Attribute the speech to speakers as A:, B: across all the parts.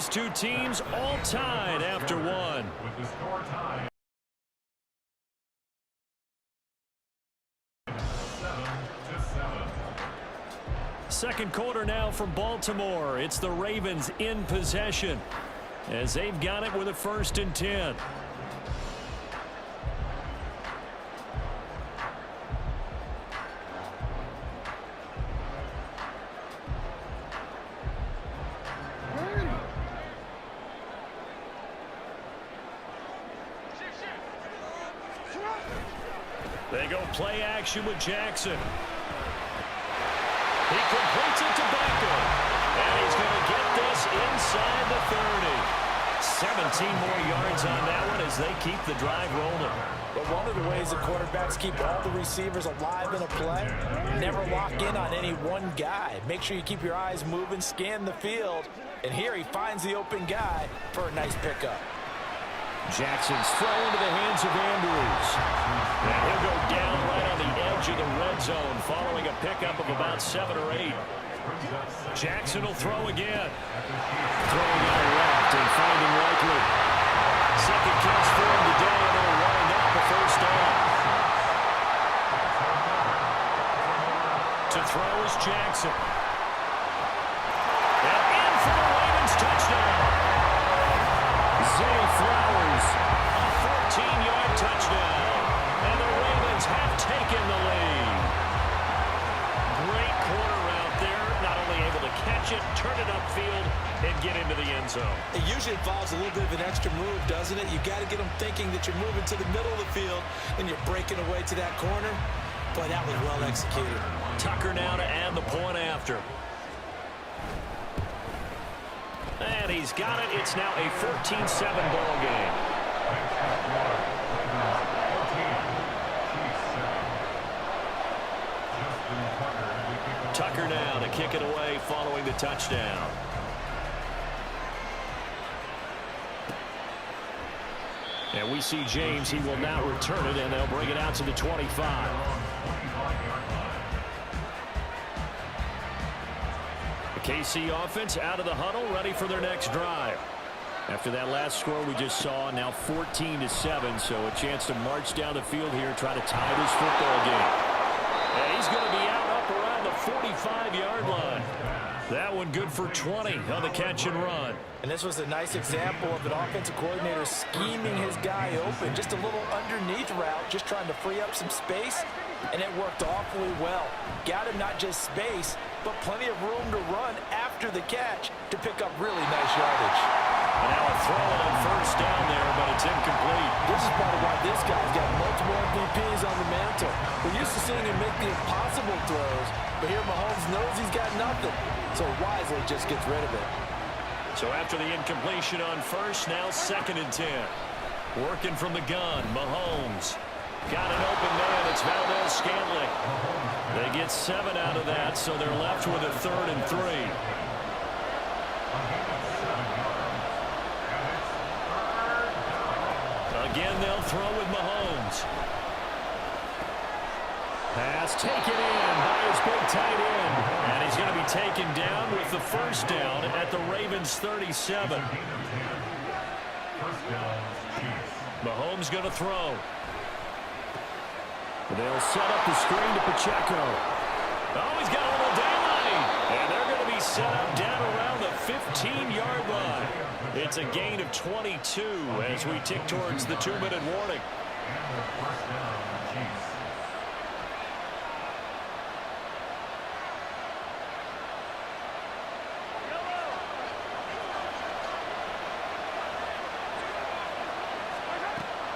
A: these two teams all tied after one.
B: With the score tied. 7-7.
A: Second quarter now from Baltimore. It's the Ravens in possession as they've got it with a 1st and 10. They go play action with Jackson. He completes it to Beckham. And he's going to get this inside the 30. 17 more yards on that one as they keep the drive rolling.
C: But one of the ways the quarterbacks keep all the receivers alive in a play, never lock in on any one guy. Make sure you keep your eyes moving, scan the field. And here he finds the open guy for a nice pickup.
A: Jackson's throw into the hands of Andrews. And he'll go down right on the edge of the red zone following a pickup of about 7 or 8. Jackson will throw again. Throwing out left and finding Likely. Second catch for him today, and they'll wind up a 1st down. To throw is Jackson. And in for the Ravens touchdown. Zay Flowers, a 14-yard touchdown, and the Ravens have taken the lead. Great corner out there, not only able to catch it, turn it upfield, and get into the end zone.
D: It usually involves a little bit of an extra move, doesn't it? You got to get them thinking that you're moving to the middle of the field, and you're breaking away to that corner. Boy, that was well executed.
A: Tucker now to add the point after. And he's got it. It's now a 14-7 ball game. Tucker now to kick it away following the touchdown. And we see James. He will now return it, and they'll bring it out to the 25. KC offense out of the huddle, ready for their next drive. After that last score we just saw, now 14-7, so a chance to march down the field here, try to tie this football game. And he's going to be out up around the 45-yard line. That one good for 20 on the catch and run.
C: And this was a nice example of an offensive coordinator scheming his guy open. Just a little underneath route, just trying to free up some space, and it worked awfully well. Got him not just space, but plenty of room to run after the catch to pick up really nice yardage.
A: And now a throw on 1st down there, but it's incomplete.
C: This is part of why this guy's got multiple MVPs on the mantle. We're used to seeing him make the impossible throws, but here Mahomes knows he's got nothing, so wisely just gets rid of it.
A: So after the incompletion on 1st, now 2nd and 10. Working from the gun, Mahomes. Got an open man. It's Valdez-Scantling. They get 7 out of that, so they're left with a 3rd and 3. Again, they'll throw with Mahomes. Pass taken in by his big tight end. And he's going to be taken down with the 1st down at the Ravens' 37. Mahomes going to throw. They'll set up the screen to Pacheco. Oh, he's got a little daylight. And they're going to be set up down around the 15-yard line. It's a gain of 22 as we tick towards the 2-minute warning.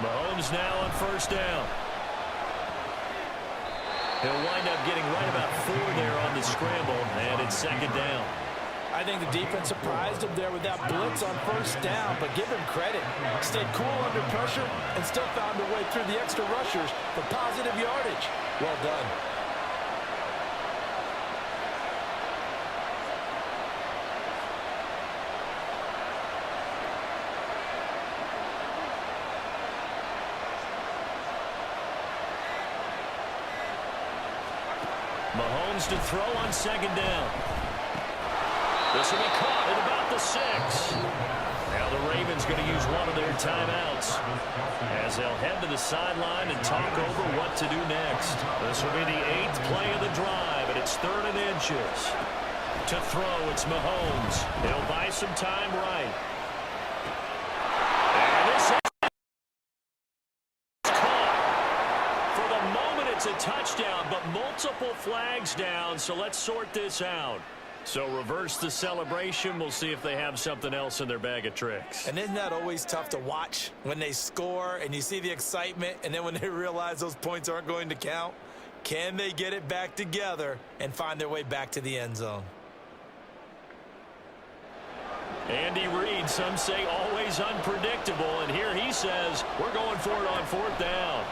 A: Mahomes now on 1st down. He'll wind up getting right about 4 there on the scramble, and it's 2nd down.
C: I think the defense surprised him there with that blitz on 1st down, but give him credit. Stayed cool under pressure and still found a way through the extra rushers for positive yardage. Well done.
A: Mahomes to throw on 2nd down. This will be caught at about the 6. Now the Ravens going to use one of their timeouts as they'll head to the sideline and talk over what to do next. This will be the 8th play of the drive, and it's 3rd and inches. To throw, it's Mahomes. He'll buy some time right. And this is caught. For the moment, it's a touchdown, but multiple flags down, so let's sort this out. So reverse the celebration. We'll see if they have something else in their bag of tricks.
C: And isn't that always tough to watch when they score and you see the excitement, and then when they realize those points aren't going to count? Can they get it back together and find their way back to the end zone?
A: Andy Reid, some say always unpredictable, and here he says we're going for it on 4th down.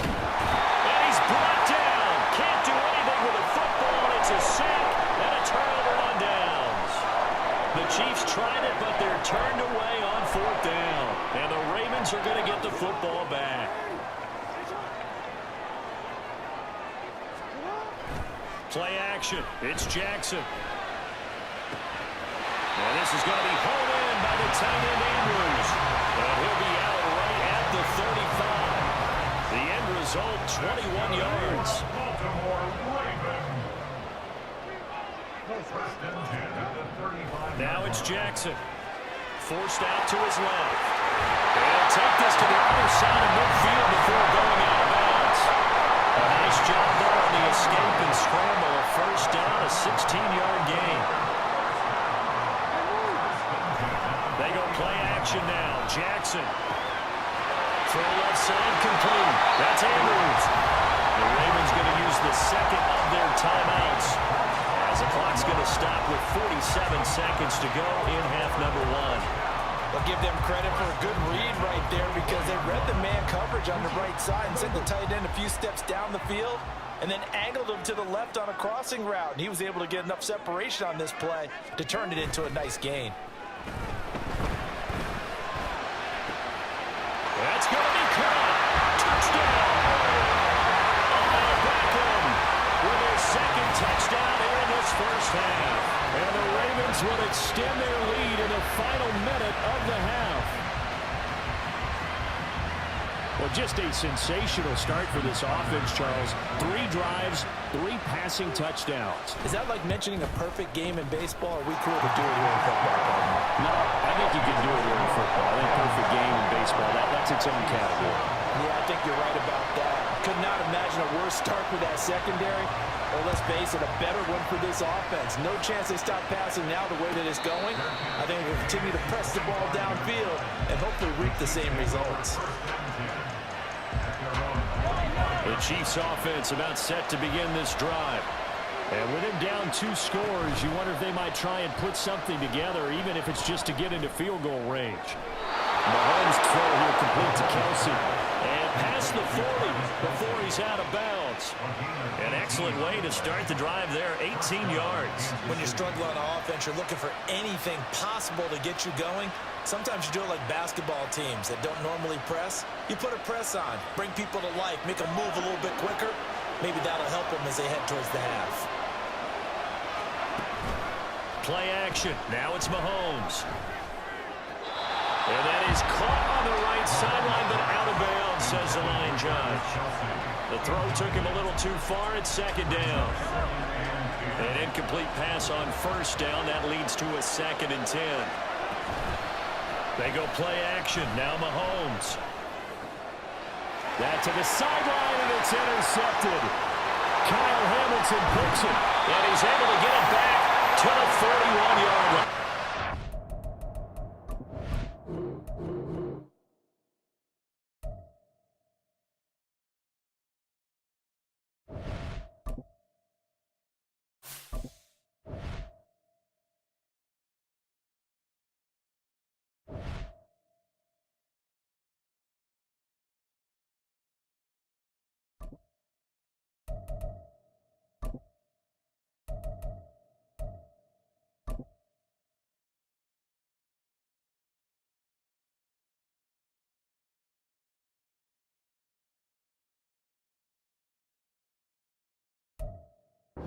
A: And he's brought down. Can't do anything with a football, and it's a sack and a turnover on downs. The Chiefs tried it, but they're turned away on 4th down, and the Ravens are going to get the football back. Play action. It's Jackson. And this is going to be hauled in by the tight end Andrews. And he'll be out right at the 35. The end result, 21 yards. Now it's Jackson. Forced out to his left. And he'll take this to the other side of midfield before going out of bounds. A nice job there on the escape and scramble. A 1st down, a 16-yard gain. They go play action now. Jackson. Throw left side complete. That's Andrews. The Ravens going to use the 2nd of their timeouts as the clock's going to stop with 47 seconds to go in half number 1.
C: I'll give them credit for a good read right there because they read the man coverage on the right side and sent the tight end a few steps down the field and then angled him to the left on a crossing route. And he was able to get enough separation on this play to turn it into a nice gain.
A: That's going to be caught. Touchdown. Odell Beckham with their 2nd touchdown here in this 1st half. And the Ravens will extend their lead in the final minute of the half. Well, just a sensational start for this offense, Charles. 3 drives, 3 passing touchdowns.
C: Is that like mentioning a perfect game in baseball? Or are we cool to do it here in football?
A: No, I think you can do it here in football. I think perfect game in baseball, that's its own category.
C: Yeah, I think you're right about that. Could not imagine a worse start for that secondary. Or let's face it, a better one for this offense. No chance they stop passing now the way that it's going. I think we'll continue to press the ball downfield and hopefully reap the same results.
A: The Chiefs offense about set to begin this drive. And with him down 2 scores, you wonder if they might try and put something together, even if it's just to get into field goal range. Mahomes throw here complete to Kelsey. And past the 40 before he's out of bounds. An excellent way to start the drive there, 18 yards.
C: When you're struggling on offense, you're looking for anything possible to get you going. Sometimes you do it like basketball teams that don't normally press. You put a press on, bring people to life, make them move a little bit quicker. Maybe that'll help them as they head towards the half.
A: Play action. Now it's Mahomes. And that is caught on the right sideline, but out of bounds, says the line judge. The throw took him a little too far at 2nd down. An incomplete pass on 1st down. That leads to a 2nd and 10. They go play action. Now Mahomes. That to the sideline, and it's intercepted. Kyle Hamilton picks it, and he's able to get it back to the 41-yard line.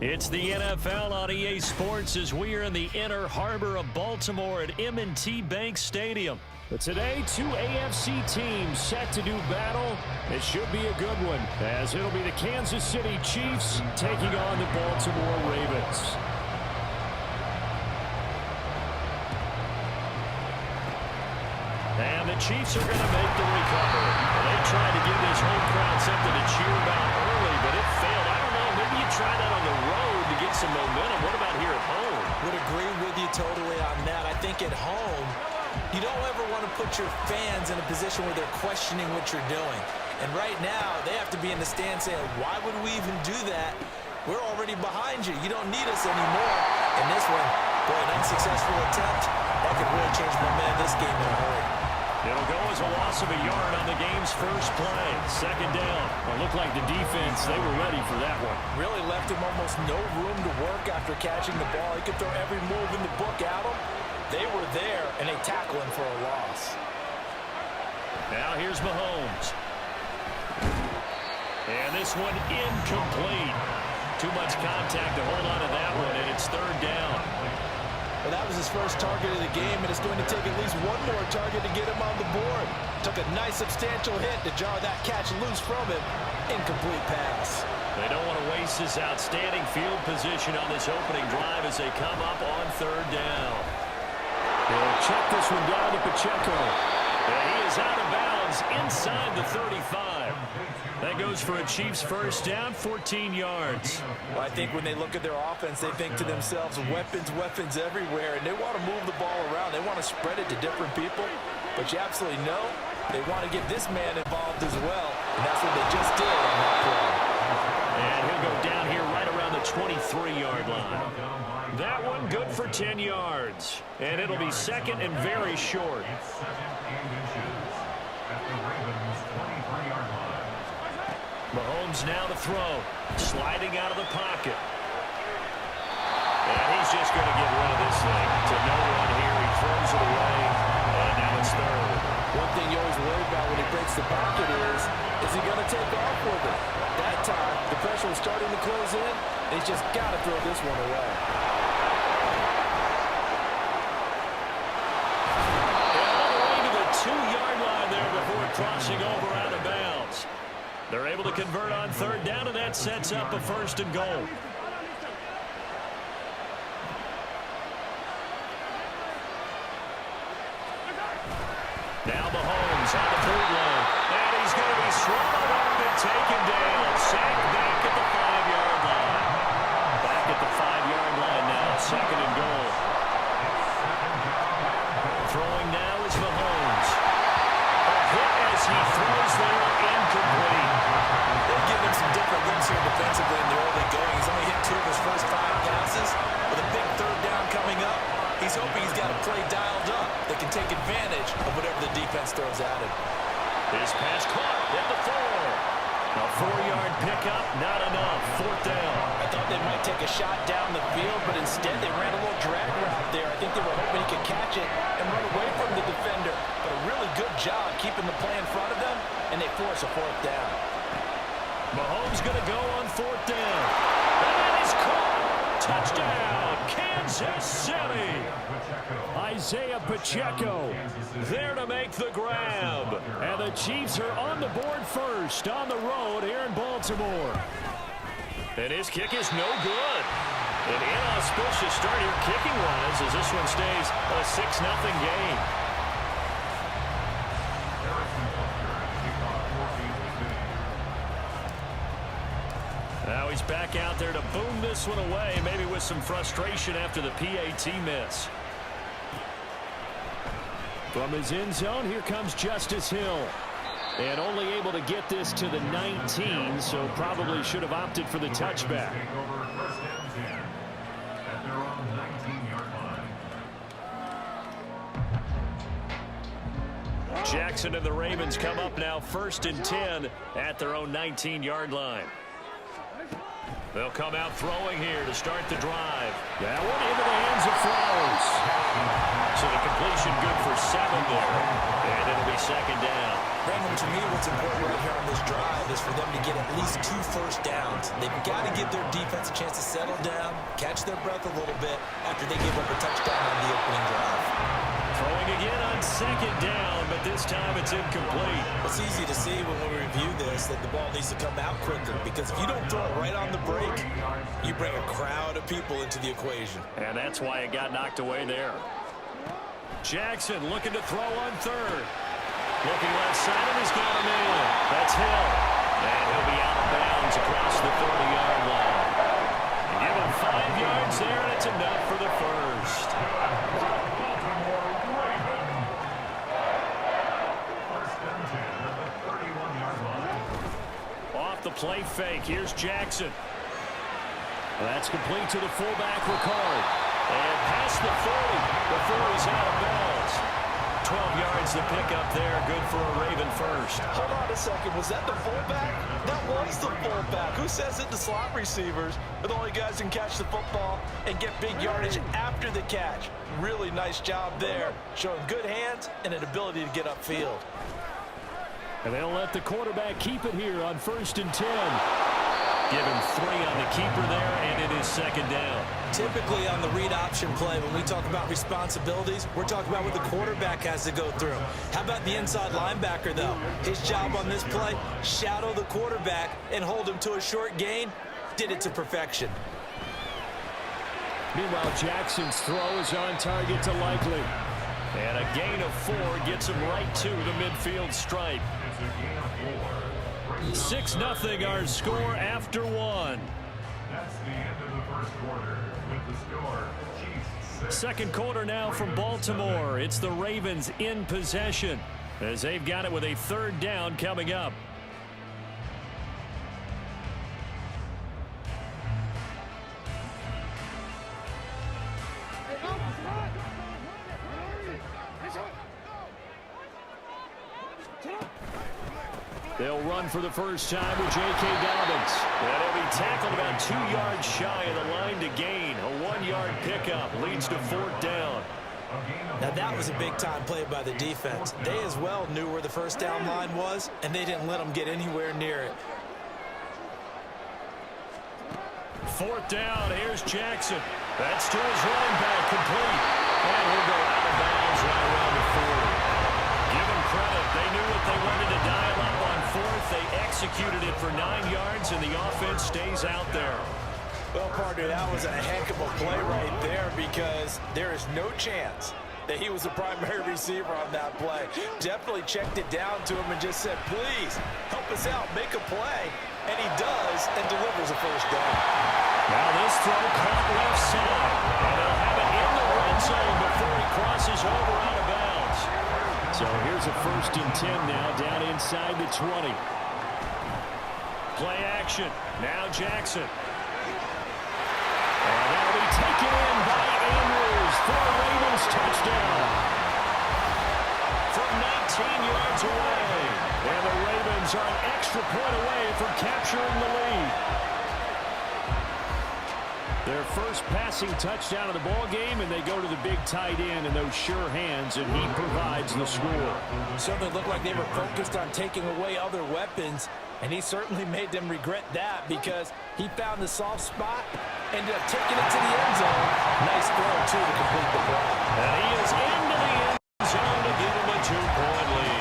A: It's the NFL on EA Sports as we are in the inner harbor of Baltimore at M&T Bank Stadium. But today, two AFC teams set to do battle. It should be a good one, as it'll be the Kansas City Chiefs taking on the Baltimore Ravens. And the Chiefs are going to make the recovery. They tried to give this home crowd something to cheer about early, but it failed. I don't know, maybe you try that on the road to get some momentum. What about here at home?
D: Would agree with you totally on that. I think at home, you don't ever want to put your fans in a position where they're questioning what you're doing. And right now, they have to be in the stand saying, why would we even do that? We're already behind you. You don't need us anymore. And this one, boy, an unsuccessful attempt. That could really change the momentum of this game in a hurry.
A: It'll go as a loss of a yard on the game's first play. Second down. It looked like the defense, they were ready for that one.
C: Really left him almost no room to work after catching the ball. He could throw every move in the book at him. They were there, and they tackle him for a loss.
A: Now here's Mahomes. And this one incomplete. Too much contact to hold on to that one, and it's third down.
D: Well, that was his first target of the game, and it's going to take at least one more target to get him on the board. Took a nice substantial hit to jar that catch loose from him. Incomplete pass.
A: They don't want to waste this outstanding field position on this opening drive as they come up on third down. They'll check this one down to Pacheco. And he is out of bounds inside the 35. That goes for a Chiefs first down, 14 yards.
C: Well, I think when they look at their offense, they think to themselves, weapons, weapons everywhere, and they want to move the ball around. They want to spread it to different people, but you absolutely know they want to get this man involved as well, and that's what they just did on that play.
A: And he'll go down here right around the 23-yard line. That one good for 10 yards, and it'll be second and very short. Mahomes now to throw, sliding out of the pocket. And he's just going to get rid of this thing to no one here. He throws it away, and now it's third.
C: One thing you always worry about when he breaks the pocket is he going to take off with it? That time, the pressure was starting to close in, and he's just got to throw this one away.
A: And all the way to the 2-yard line there before crossing over out of bounds. They're able to convert on third down, and that sets up a first and goal. Now Mahomes on the bootleg, and he's going to be swallowed up and taken down. Sacked back at the 5-yard line. Back at the 5-yard line now, second and goal. Throwing now is Mahomes. A hit as he throws there, incomplete.
D: They've given him some different looks here defensively in the early going. He's only hit 2 of his first 5 passes. With a big third down coming up, he's hoping he's got a play dialed up that can take advantage of whatever the defense throws at him.
A: His pass caught at the 4. A 4-yard pickup, not enough. Fourth down.
C: I thought they might take a shot down the field, but instead they ran a little drag route there. I think they were hoping he could catch it and run away from the defender. But a really good job keeping the play in front of them, and they force a fourth down.
A: Mahomes going to go on fourth down. And that is caught. Touchdown, Kansas City. Isaiah Pacheco there to make the grab. And the Chiefs are on the board first on the road here in Baltimore. And his kick is no good. An inauspicious start here kicking-wise as this one stays a 6-0 game. Now he's back out there to boom this one away, maybe with some frustration after the PAT miss. From his end zone, here comes Justice Hill. And only able to get this to the 19, so probably should have opted for the touchback. Jackson and the Ravens come up now 1st and 10 at their own 19-yard line. They'll come out throwing here to start the drive. That one into the hands of Flowers. So the completion good for 7 there. And it'll be second down.
D: Brandon, to me, what's important right here on this drive is for them to get at least 2 first downs. They've got to give their defense a chance to settle down, catch their breath a little bit after they give up a touchdown on the opening drive.
A: Throwing again on second down, but this time it's incomplete.
D: It's easy to see when we review this that the ball needs to come out quicker, because if you don't throw it right on the break, you bring a crowd of people into the equation.
A: And that's why it got knocked away there. Jackson looking to throw on third. Looking left side, and he's got him in. That's Hill. And he'll be out of bounds across the 30-yard line. Give him 5 yards there, and it's enough for the first. Off the play fake, here's Jackson. That's complete to the fullback, Ricard. And past the 40 before he's out of bounds. 12 yards to pick up there. Good for a Raven first.
C: Hold on a second. Was that the fullback? That was the fullback. Who says it? The slot receivers are the only guys who can catch the football and get big yardage after the catch. Really nice job there. Showing good hands and an ability to get upfield.
A: And they'll let the quarterback keep it here on 1st and 10. Give him 3 on the keeper there, and it is second down.
D: Typically on the read option play, when we talk about responsibilities, we're talking about what the quarterback has to go through. How about the inside linebacker, though? His job on this play, shadow the quarterback and hold him to a short gain. Did it to perfection.
A: Meanwhile, Jackson's throw is on target to Likely. And a gain of 4 gets him right to the midfield stripe. 6-0 our score after 1.
B: That's the end of the first quarter with the score Chiefs 6.
A: Second quarter now from Baltimore. It's the Ravens in possession as they've got it with a 3rd down coming up. They'll run for the first time with J.K. Dobbins. And he'll be tackled about 2 yards shy of the line to gain. A 1-yard pickup leads to 4th down.
D: Now that was a big-time play by the defense. They as well knew where the first down line was, and they didn't let them get anywhere near it.
A: 4th down, here's Jackson. That's to his running back, complete. And he'll go out of bounds right around the 40. Give them credit. They knew what they wanted to dial up on 4th. They executed it for 9 yards, and the offense stays out there.
C: Well, partner, that was a heck of a play right there, because there is no chance that he was the primary receiver on that play. Definitely checked it down to him and just said, please, help us out, make a play. And he does, and delivers a first down.
A: Now this throw caught left side, and they'll have it in the red zone before he crosses over out of bounds. So here's a 1st and 10 now, down inside the 20. Play action. Now Jackson. And that'll be taken in by Andrews for a Ravens touchdown. From 19 yards away. And the Ravens are an extra point away from capturing the lead. Their first passing touchdown of the ball game, and they go to the big tight end in those sure hands, and he provides the score.
C: Certainly looked like they were focused on taking away other weapons, and he certainly made them regret that, because he found the soft spot, ended up taking it to the end zone. Nice throw, too, to complete the play.
A: And he is into the end zone to give him a 2-point lead.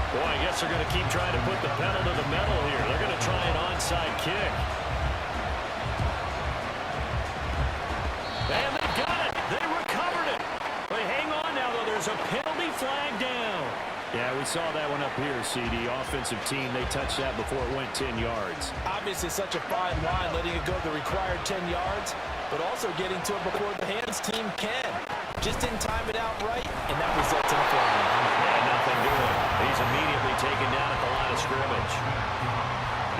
A: Boy, I guess they're going to keep trying to put the pedal to the metal here. They're going to try an onside kick. And they got it. They recovered it. They hang on now, though. There's a penalty flag down. Yeah, we saw that one up here, CD. Offensive team, they touched that before it went 10 yards.
C: Obviously such a fine line, letting it go the required 10 yards, but also getting to it before the hands team can. Just didn't time it out right, and that results in a flag.
A: Yeah, nothing doing. He's immediately taken down at the line of scrimmage.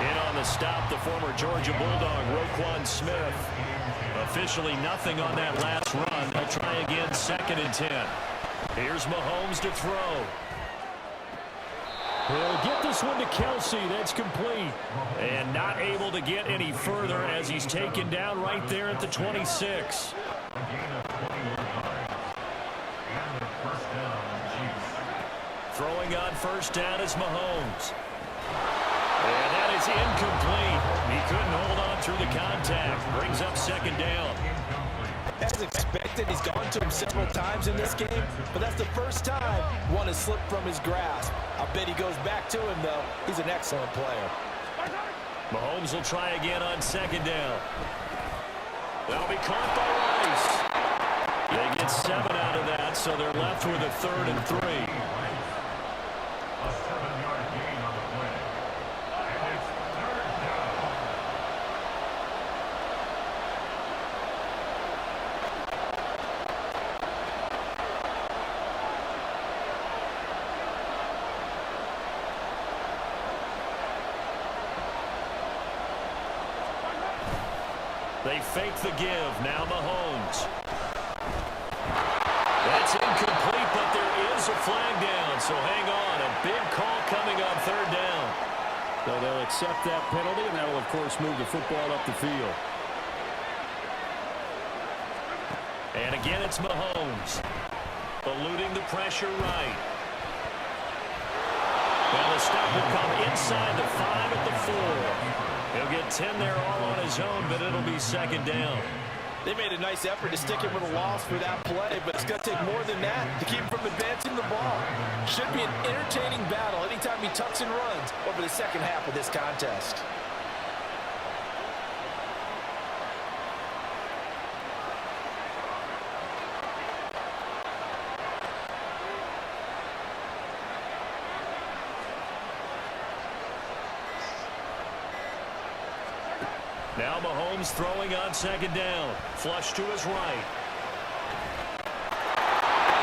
A: In on the stop, the former Georgia Bulldog, Roquan Smith. Officially nothing on that last run. They'll try again, 2nd and 10. Here's Mahomes to throw. He'll get this one to Kelsey. That's complete. And not able to get any further as he's taken down right there at the 26. Throwing on 1st down is Mahomes. And that is incomplete. He couldn't hold on through the contact. Brings up 2nd down.
C: As expected, he's gone to him several times in this game, but that's the first time one has slipped from his grasp. I bet he goes back to him, though. He's an excellent player.
A: Mahomes will try again on 2nd down. That'll be caught by Rice. They get 7 out of that, so they're left with a 3rd and 3.
B: A 7-yard gain on the play. And it's 3rd down.
A: They fake the give. Now Mahomes. That's incomplete, but there is a flag down, so hang on. A big call coming on 3rd down.
E: So they'll accept that penalty, and that will, of course, move the football up the field.
A: And again, it's Mahomes. Eluding the pressure right. Well, the stop will come inside the 5 at the 4. He'll get 10 there all on his own, but it'll be 2nd down.
C: They made a nice effort to stick him with a loss for that play, but it's going to take more than that to keep him from advancing the ball. Should be an entertaining battle anytime he tucks and runs over the second half of this contest.
A: Now Mahomes throwing on 2nd down. Flush to his right.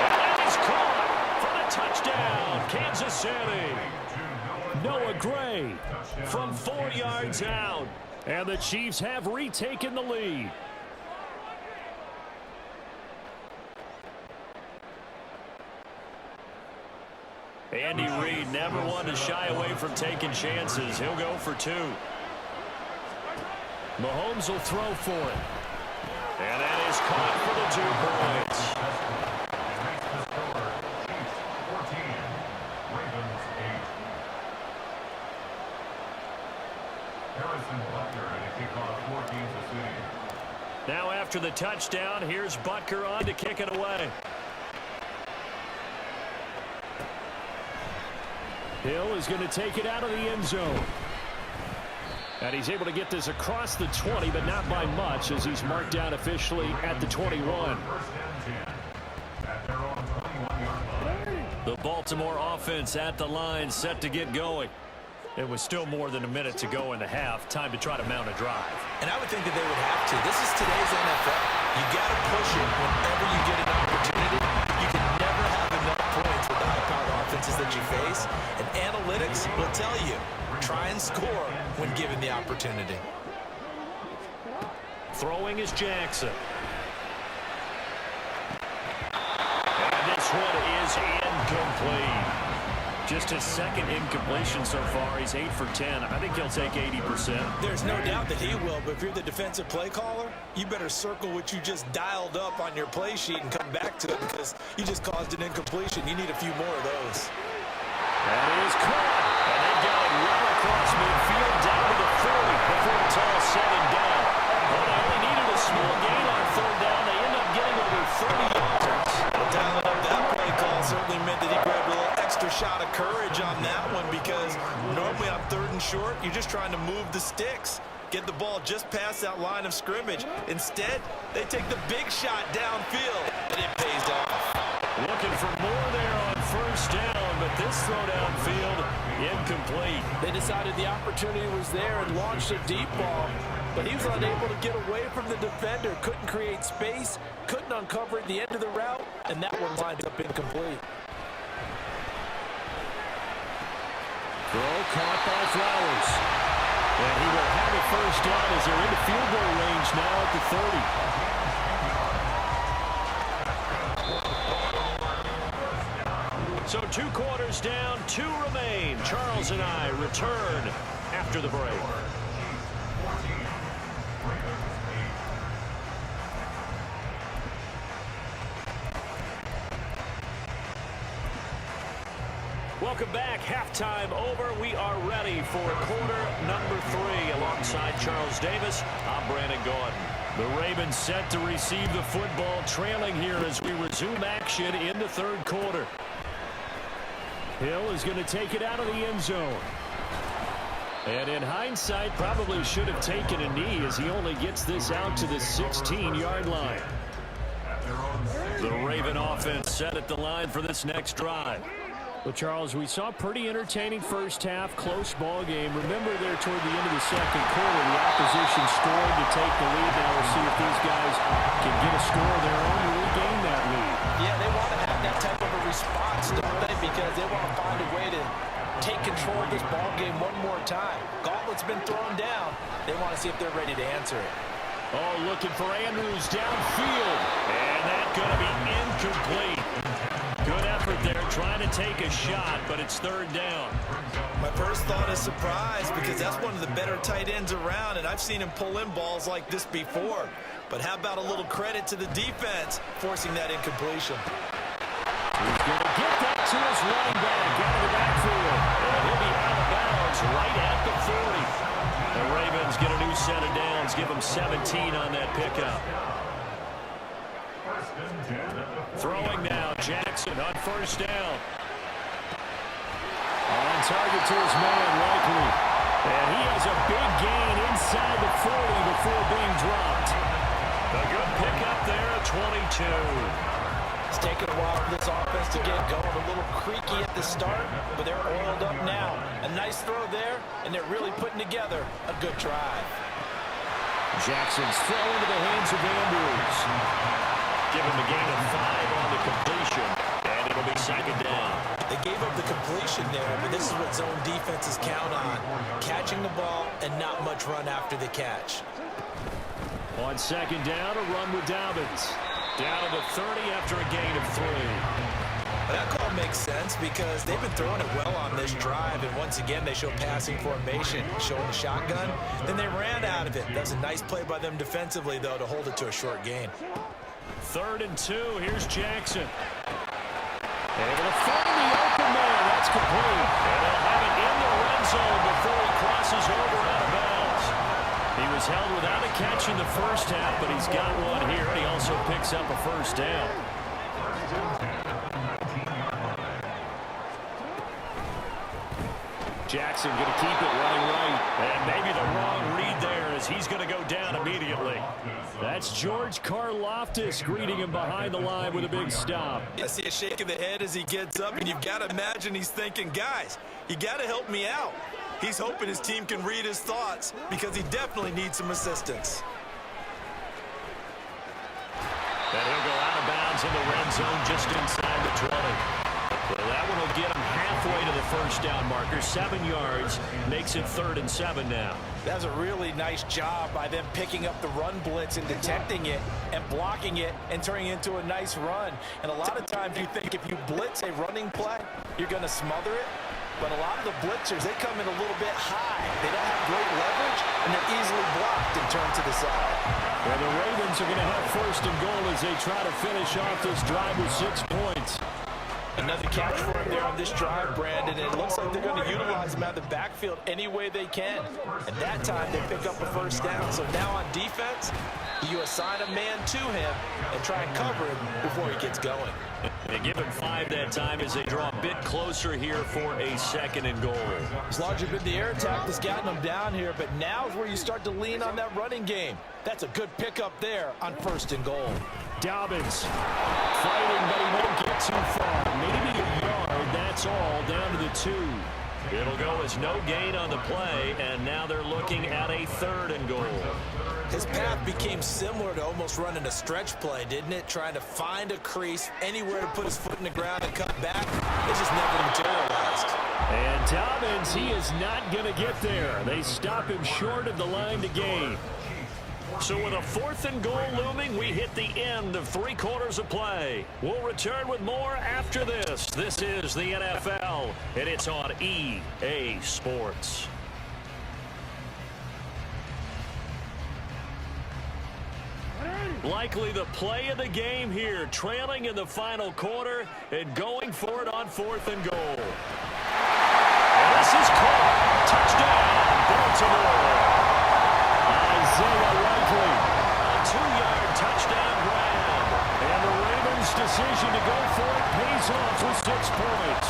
A: And that is caught for the touchdown, Kansas City. Noah Gray from 4 yards out. And the Chiefs have retaken the lead. Andy Reid never one to shy away from taking chances. He'll go for 2. Mahomes will throw for it. And that is caught for the 2 points.
B: Makes the score Chiefs 14, Ravens 8. Harrison Butker to kick off for Kansas City.
A: Now after the touchdown, here's Butker on to kick it away.
E: Hill is going to take it out of the end zone. And he's able to get this across the 20, but not by much, as he's marked down officially at the 21.
B: 1st and 10 at their own 21-yard line.
A: The Baltimore offense at the line, set to get going. It was still more than a minute to go in the half. Time to try to mount a drive.
D: And I would think that they would have to. This is today's NFL. You got to push it whenever you get an opportunity. You can never have enough points with the high-powered offenses that you face. And analytics will tell you, try and score when given the opportunity.
A: Throwing is Jackson. And this one is incomplete. Just his 2nd incompletion so far. He's 8 for 10. I think he'll take 80%.
D: There's no doubt that he will, but if you're the defensive play caller, you better circle what you just dialed up on your play sheet and come back to it, because you just caused an incompletion. You need a few more of those.
A: That is caught. And they got it well across midfield down to the 40 before it's all said and done. Well, they only needed a small gain on 3rd down. They end up getting over 30 yards.
D: Well, dialing up that play call certainly meant that he grabbed a little extra shot of courage on that one, because normally on 3rd and short, you're just trying to move the sticks, get the ball just past that line of scrimmage. Instead, they take the big shot downfield, and it pays off.
A: Looking for more there on 1st down, but this throw downfield, incomplete.
C: They decided the opportunity was there and launched a deep ball, but he was unable to get away from the defender, couldn't create space, couldn't uncover at the end of the route, and that one lined up incomplete.
E: Throw caught by Flowers. And he will have it first down as they're into field goal range now at the 30. So 2 quarters down, 2 remain. Charles and I return after the break. Welcome back. Halftime over. We are ready for quarter number 3. Alongside Charles Davis, I'm Brandon Gordon. The Ravens set to receive the football, trailing here as we resume action in the 3rd quarter. Hill is going to take it out of the end zone. And in hindsight, probably should have taken a knee as he only gets this out to the 16-yard line. The Raven offense set at the line for this next drive. Well, Charles, we saw a pretty entertaining first half, close ball game. Remember there toward the end of the 2nd quarter, the opposition scored to take the lead. Now we'll see if these guys can get a score of their own to regain that lead.
C: Yeah, they want to have that type of a response, don't they? Because they want to find a way to take control of this ball game one more time. Gauntlet's been thrown down. They want to see if they're ready to answer it.
E: Oh, looking for Andrews downfield. And that's going to be incomplete. Good effort there, trying to take a shot, but it's 3rd down.
D: My first thought is surprise because that's one of the better tight ends around, and I've seen him pull in balls like this before. But how about a little credit to the defense forcing that incompletion?
E: He's going to get that to his running back out of the backfield. And he'll be out of bounds right at the 40. The Ravens get a new set of downs, give them 17 on that pickup. Throwing now, Jackson on 1st down. On target to his man, likely. And he has a big gain inside the 40 before being dropped. A good pickup there at 22.
C: It's taken a while for this offense to get going. A little creaky at the start, but they're oiled up now. A nice throw there, and they're really putting together a good drive.
E: Jackson's throw into the hands of Andrews. Give him a gain of 5 on the completion, and it'll be 2nd down.
D: They gave up the completion there, but this is what zone defenses count on. Catching the ball and not much run after the catch.
E: On 2nd down, a run with Dobbins. Down to the 30 after a gain of 3.
D: That call makes sense because they've been throwing it well on this drive, and once again they show passing formation, showing the shotgun. Then they ran out of it. That's a nice play by them defensively, though, to hold it to a short gain.
E: 3rd and 2. Here's Jackson. Able to find the open man. That's complete. And they'll have it in the red zone before he crosses over out of bounds. He was held without a catch in the first half, but he's got one here, and he also picks up a 1st down. Jackson going to keep it running right. And maybe the wrong read there as he's going to go down immediately. That's George Karlaftis greeting him behind the line with a big stop.
D: I see a shake of the head as he gets up, and you've got to imagine he's thinking, guys, you got to help me out. He's hoping his team can read his thoughts because he definitely needs some assistance.
E: And he'll go out of bounds in the red zone just inside the 20. Well, that one will get him halfway to the 1st down marker. 7 yards, makes it 3rd and 7 now.
C: That's a really nice job by them picking up the run blitz and detecting it and blocking it and turning it into a nice run. And a lot of times you think if you blitz a running play, you're going to smother it. But a lot of the blitzers, they come in a little bit high. They don't have great leverage, and they're easily blocked and turned to the side.
E: Well, the Ravens are going to have 1st and goal as they try to finish off this drive with 6 points.
C: Another catch for him there on this drive, Brandon. And it looks like they're going to utilize him out of the backfield any way they can. And that time they pick up a 1st down. So now on defense, you assign a man to him and try and cover him before he gets going.
E: They give him 5 that time as they draw a bit closer here for a 2nd and goal.
C: It's largely been the air attack that's gotten them down here, but now is where you start to lean on that running game. That's a good pickup there on 1st and goal.
E: Dobbins fighting, but he won't get too far. Maybe a yard, that's all, down to the 2. It'll go as no gain on the play, and now they're looking at a 3rd and goal.
D: His path became similar to almost running a stretch play, didn't it? Trying to find a crease, anywhere to put his foot in the ground and cut back. It just never materialized.
E: And
A: Dobbins, he is not going to get there. They stop him short of the line to gain. So with a 4th and goal looming, we hit the end of 3 quarters of play. We'll return with more after this. This is the NFL, and it's on EA Sports. Likely the play of the game here, trailing in the final quarter and going for it on 4th and goal. And this is caught. Touchdown, Baltimore. Isaiah Likely, a 2-yard touchdown grab. And the Ravens' decision to go for it pays off with 6 points.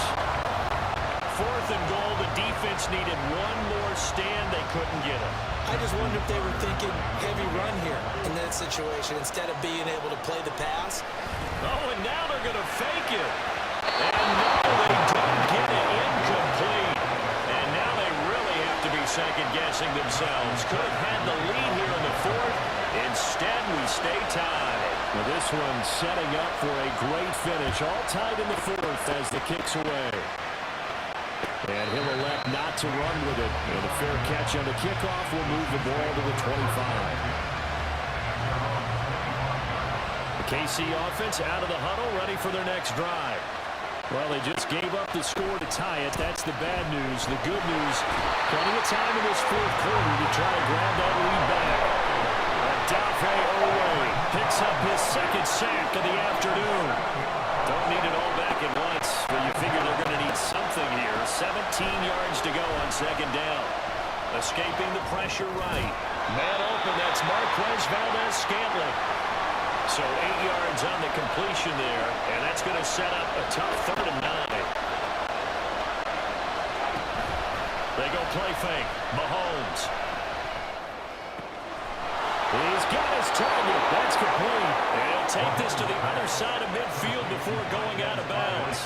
A: 4th and goal, the defense needed one more stand. They couldn't get it.
D: I just wonder if they were thinking heavy run here in that situation instead of being able to play the pass.
A: Oh, and now they're going to fake it. And no, they don't get it. Incomplete. And now they really have to be second-guessing themselves. Could have had the lead here in the 4th. Instead, we stay tied. Well, this one setting up for a great finish. All tied in the 4th as the kick's away. And he'll elect not to run with it. And a fair catch on the kickoff will move the ball to the 25. The KC offense out of the huddle, ready for their next drive. Well, they just gave up the score to tie it. That's the bad news. The good news, plenty of time in this 4th quarter to try to grab that lead back. Dafe Owe picks up his 2nd sack of the afternoon. Don't need it all back at once, but you figure they're going to need something here. 17 yards to go on 2nd down. Escaping the pressure right. Man open, that's Marquez Valdez-Scantling. So 8 yards on the completion there, and that's going to set up a tough 3rd and 9. They go play fake. Mahomes. He's got his target. That's complete. And he'll take this to the other side of midfield before going out of bounds.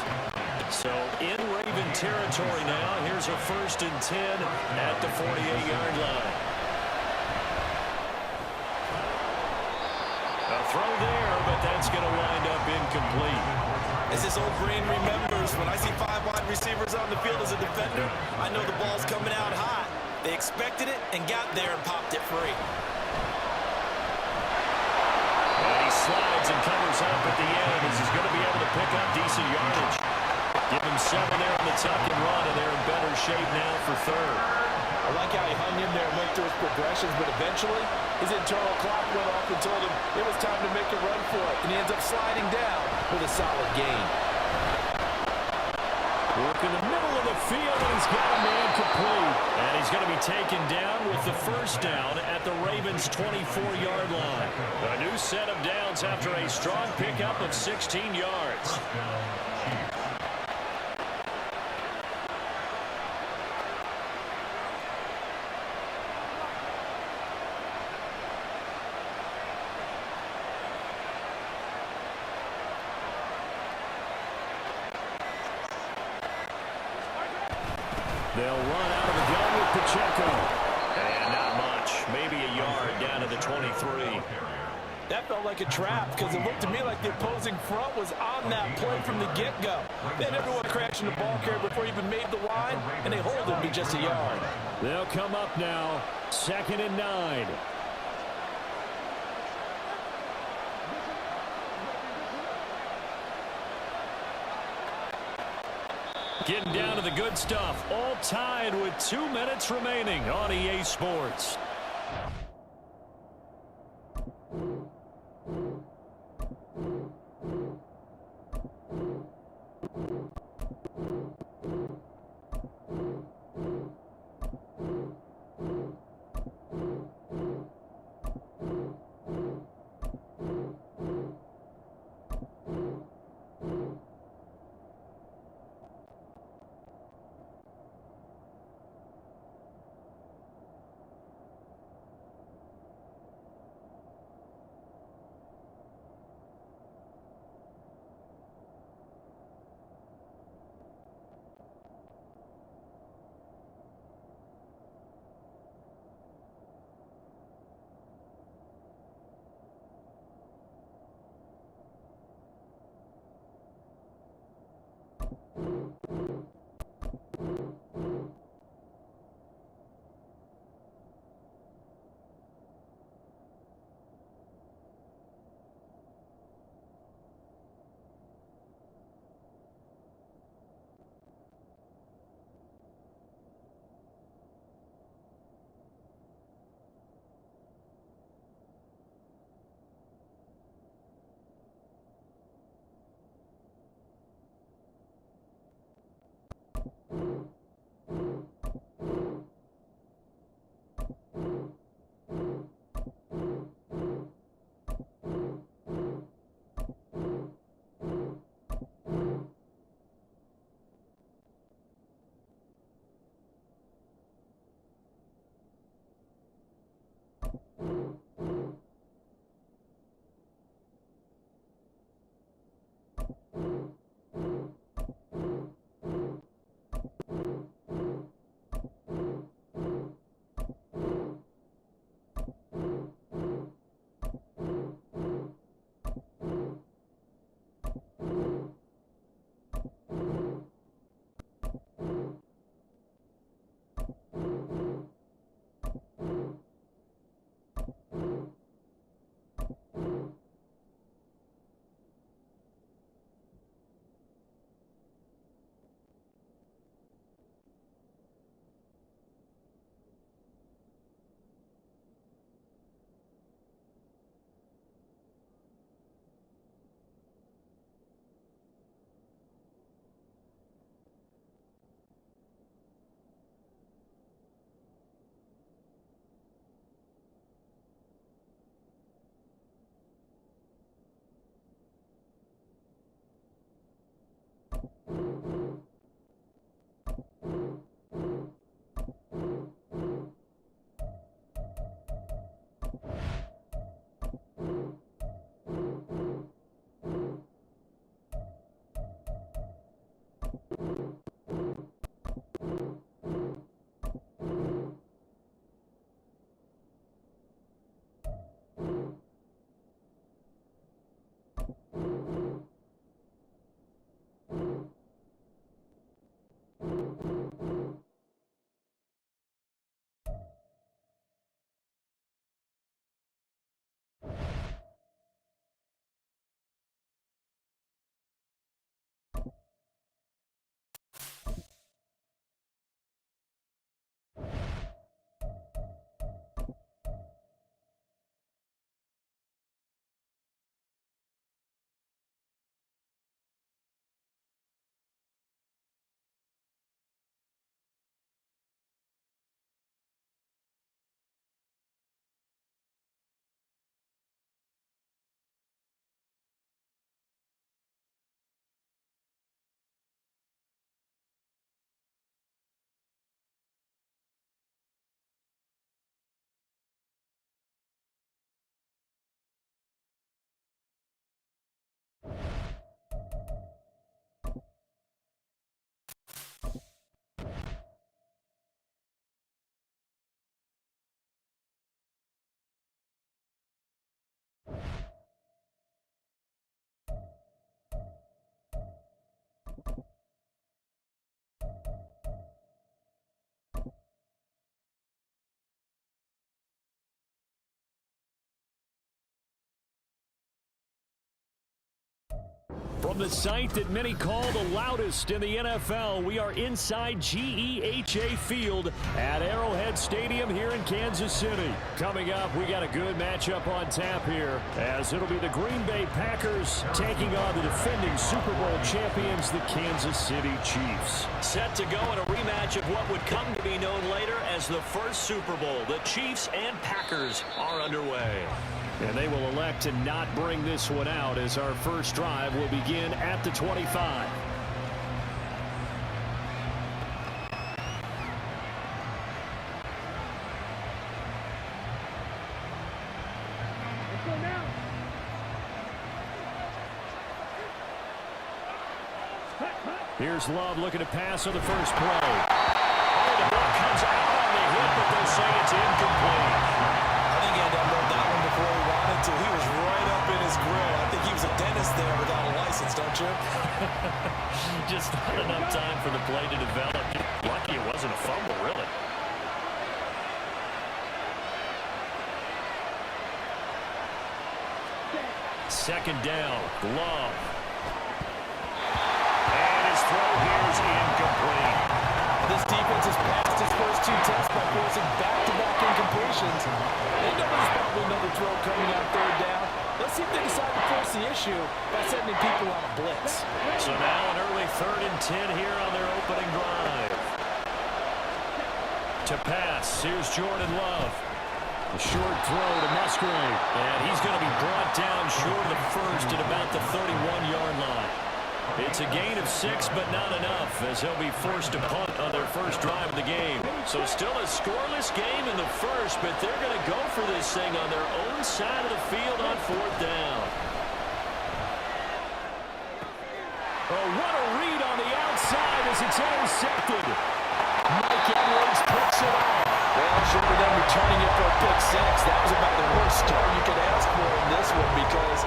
A: So in Raven territory now. Here's a 1st and 10 at the 48-yard line. A throw there, but that's going to wind up incomplete.
D: As this old brain remembers, when I see 5 wide receivers on the field as a defender, I know the ball's coming out hot. They expected it and got there and popped it free.
A: And he slides and covers up at the end as he's going to be able to pick up decent yardage. Give him 7 there on the tuck and run, and they're in better shape now for 3rd.
C: I like how he hung in there and went through his progressions, but eventually his internal clock went off and told him it was time to make a run for it, and he ends up sliding down with a solid gain.
A: Work in the middle of the field, and he's got a man complete. And he's going to be taken down with the 1st down at the Ravens' 24-yard line. A new set of downs after a strong pickup of 16 yards. They'll run out of the gun with Pacheco. And not much. Maybe a yard down to the 23.
C: That felt like a trap because it looked to me like the opposing front was on that play from the get-go. They had everyone crashing the ball carrier before he even made the line, and they hold him to just a yard.
A: They'll come up now. 2nd and 9. Getting down to the good stuff. All tied with 2 minutes remaining on EA Sports.
E: From the site that many call the loudest in the NFL, we are inside GEHA Field at Arrowhead Stadium here in Kansas City. Coming up, we got a good matchup on tap here, as it'll be the Green Bay Packers taking on the defending Super Bowl champions, the Kansas City Chiefs.
A: Set to go in a rematch of what would come to be known later as the first Super Bowl. The Chiefs and Packers are underway.
E: And they will elect to not bring this one out, as our first drive will begin at the 25. Here's Love looking to pass on the first play.
A: Oh, the ball comes out on the hit, but they'll say it's incomplete.
D: I think he had to unload that one before he wanted to. He was right up in his grill. I think he was a dentist there without a license, don't you?
A: Just not enough time for the play to develop. Lucky it wasn't a fumble, really.
E: Second down, Love. And his throw here is incomplete.
C: This defense has passed its first two tests by forcing back-to-back incompletions. They know there's probably another throw coming out third down. Let's see if they decide to force the issue by sending people on a blitz.
A: So now an early 3rd and 10 here on their opening drive.
E: To pass, here's Jordan Love. A short throw to Musgrave. And he's going to be brought down short of the first at about the 31-yard line. It's a gain of 6, but not enough, as he'll be forced to punt on their first drive of the game.
A: So still a scoreless game in the first, but they're going to go for this thing on their own side of the field on 4th down.
E: Oh, what a read on the outside as it's intercepted. Mike Edwards picks it up.
C: Well, short of them returning it for a pick six, that was about the worst start you could ask for in this one, because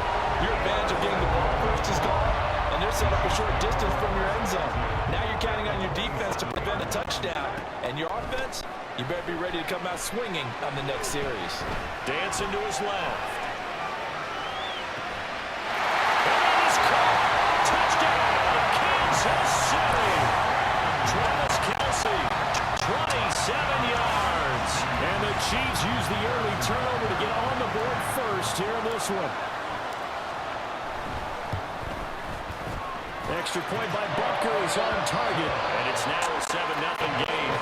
C: your advantage of getting the ball first is gone, and they're set up a short distance from your end zone. Now you're counting on your defense to prevent a touchdown, and your offense, you better be ready to come out swinging on the next series.
A: Dancing to his left. Kansas City. Travis Kelce, 27 yards.
E: And the Chiefs use the early turnover to get on the board first here in this one. Extra point by Butker is on target.
A: And it's now a 7-0 game.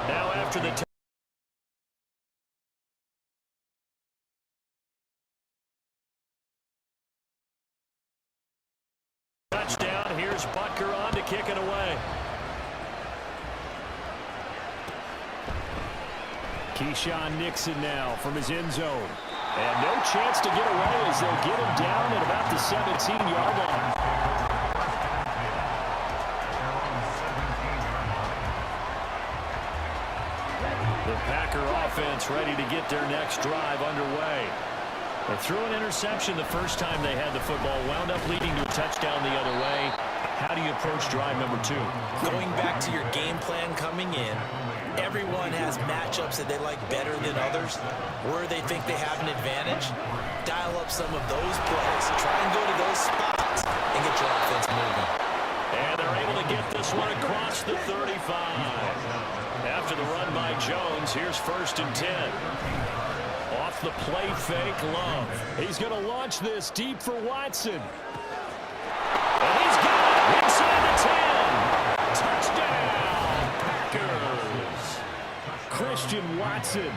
A: Now after the touchdown, here's Butker on to kick it away.
E: Keyshawn Nixon now from his end zone. And no chance to get away as they'll get him down at about the 17-yard line. The Packer offense ready to get their next drive underway.
A: They threw an interception the first time they had the football, wound up leading to a touchdown the other way. How do you approach drive number 2?
D: Going back to your game plan coming in, everyone has matchups that they like better than others, where they think they have an advantage. Dial up some of those plays. Try and go to those spots and get your offense moving.
A: And they're able to get this one across the 35. After the run by Jones, here's 1st and 10. Off the play fake, Love. He's going to launch this deep for Watson. And he's got it inside the 10. Touchdown, Packers. Christian Watson